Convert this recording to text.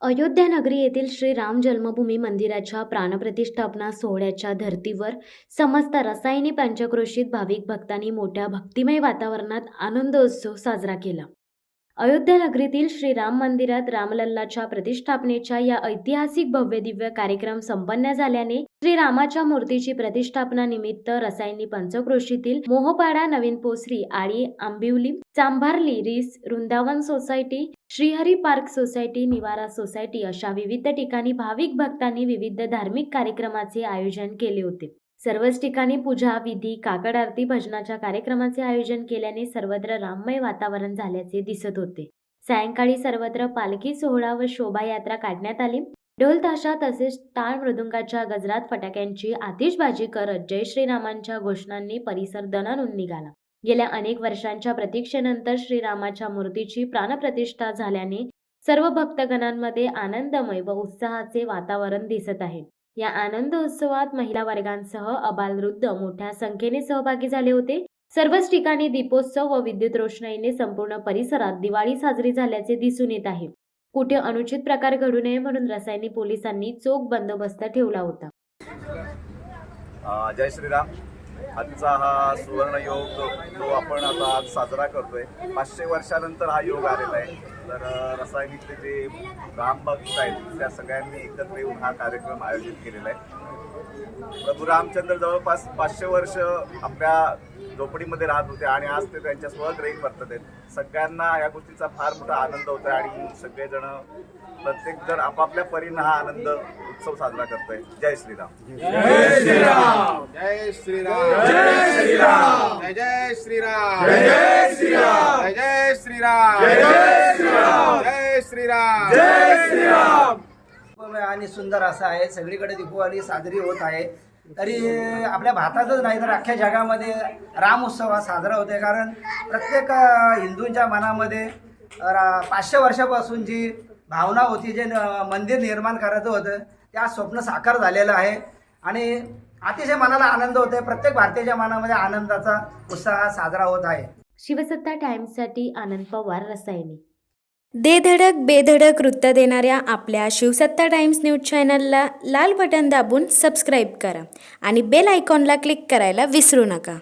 अयोध्या नगरी येथील श्री राम जन्मभूमी मंदिराच्या प्राणप्रतिष्ठापना सोहळ्याच्या धर्तीवर समस्त रसायनी पंचक्रोशीत भाविक भक्तांनी मोठ्या भक्तिमय वातावरणात आनंदोत्सव साजरा केला। अयोध्या नगरीतील श्री राम मंदिरात रामलल्लाच्या प्रतिष्ठापनेच्या या ऐतिहासिक भव्यदिव्य कार्यक्रम संपन्न झाल्याने श्री रामाच्या मूर्तीची प्रतिष्ठापना निमित्त रसायनी पंचक्रोशीतील मोहपाडा, नवीन पोसरी, आळी, Ambivali, Chambharli, Rees, Vrindavan society, Shrihari park society, Nivara society अशा विविध ठिकाणी भाविक भक्तांनी विविध धार्मिक कार्यक्रमाचे आयोजन केले होते। सर्वच ठिकाणी पूजा, विधी, काकड आरती, भजनाच्या कार्यक्रमाचे आयोजन केल्याने सर्वत्र राममय वातावरण झाल्याचे दिसत होते। सायंकाळी सर्वत्र पालखी सोहळा व शोभायात्रा काढण्यात आली। ढोल ताशा तसेच टाळ मृदुंगाच्या गजरात फटाक्यांची आतिषबाजी करत जय श्रीरामांच्या घोषणांनी परिसर दणाणून निघाला। गेल्या अनेक वर्षांच्या प्रतीक्षेनंतर श्रीरामाच्या मूर्तीची प्राणप्रतिष्ठा झाल्याने सर्व भक्तगणांमध्ये आनंदमय व उत्साहाचे वातावरण दिसत आहे। या आनंदोत्सवात महिला वर्गांसह अबालवृद्ध मोठ्या संख्येने सहभागी झाले होते। सर्वच ठिकाणी दीपोत्सव व विद्युत रोषणाईने संपूर्ण परिसरात दिवाळी साजरी झाल्याचे दिसून येत आहे। कुठे अनुचित प्रकार घडू नये म्हणून रसायनी पोलिसांनी चोख बंदोबस्त ठेवला होता। जय श्रीराम। आजचा हा सुवर्ण योग जो आपण आता आज साजरा करतोय, 500 वर्षानंतर हा योग आलेला आहे। तर रसायनीतले जे रामभक्त आहेत त्या सगळ्यांनी एकत्र येऊन हा कार्यक्रम आयोजित केलेला आहे। प्रभू रामचंद्र जवळपास 500 वर्ष आपल्या झोपडीमध्ये राहत होते आणि आज ते त्यांच्या स्वग्रही परतत आहेत। सगळ्यांना या गोष्टीचा फार मोठा आनंद होतोय आणि सगळेजण प्रत्येक जण आपापल्या परीने हा आनंद उत्सव साजरा करतोय। जय श्रीराम। जय श्रीराम। जय श्रीराम। जय श्रीराम। जय श्रीराम। जय श्रीराम। जय श्रीराम। जय श्रीराम। जय श्रीराम। जय श्रीराम। आणि सुंदर असं आहे, सगळीकडे दीपावली साजरी होत आहे। तरी आपल्या भारतातच नाही तर अख्ख्या जगामध्ये राम उत्सव हा साजरा होतोय। कारण प्रत्येक हिंदूंच्या मनामध्ये 500 वर्षापासून जी भावना होती, जे मंदिर निर्माण करायचं होतं, त्या स्वप्न साकार झालेलं आहे आणि अतिशय मनाला आनंद होतोय। प्रत्येक भारतीयाच्या मनामध्ये आनंदाचा उत्साह साजरा होत आहे। शिवसत्ता टाइम्ससाठी आनंद पवार, रसायनी। दे धडक बेधडक वृत्त देणाऱ्या आपल्या शिवसत्ता टाइम्स न्यूज चॅनलला लाल बटन दाबून सबस्क्राईब करा आणि बेल आयकॉनला क्लिक करायला विसरू नका।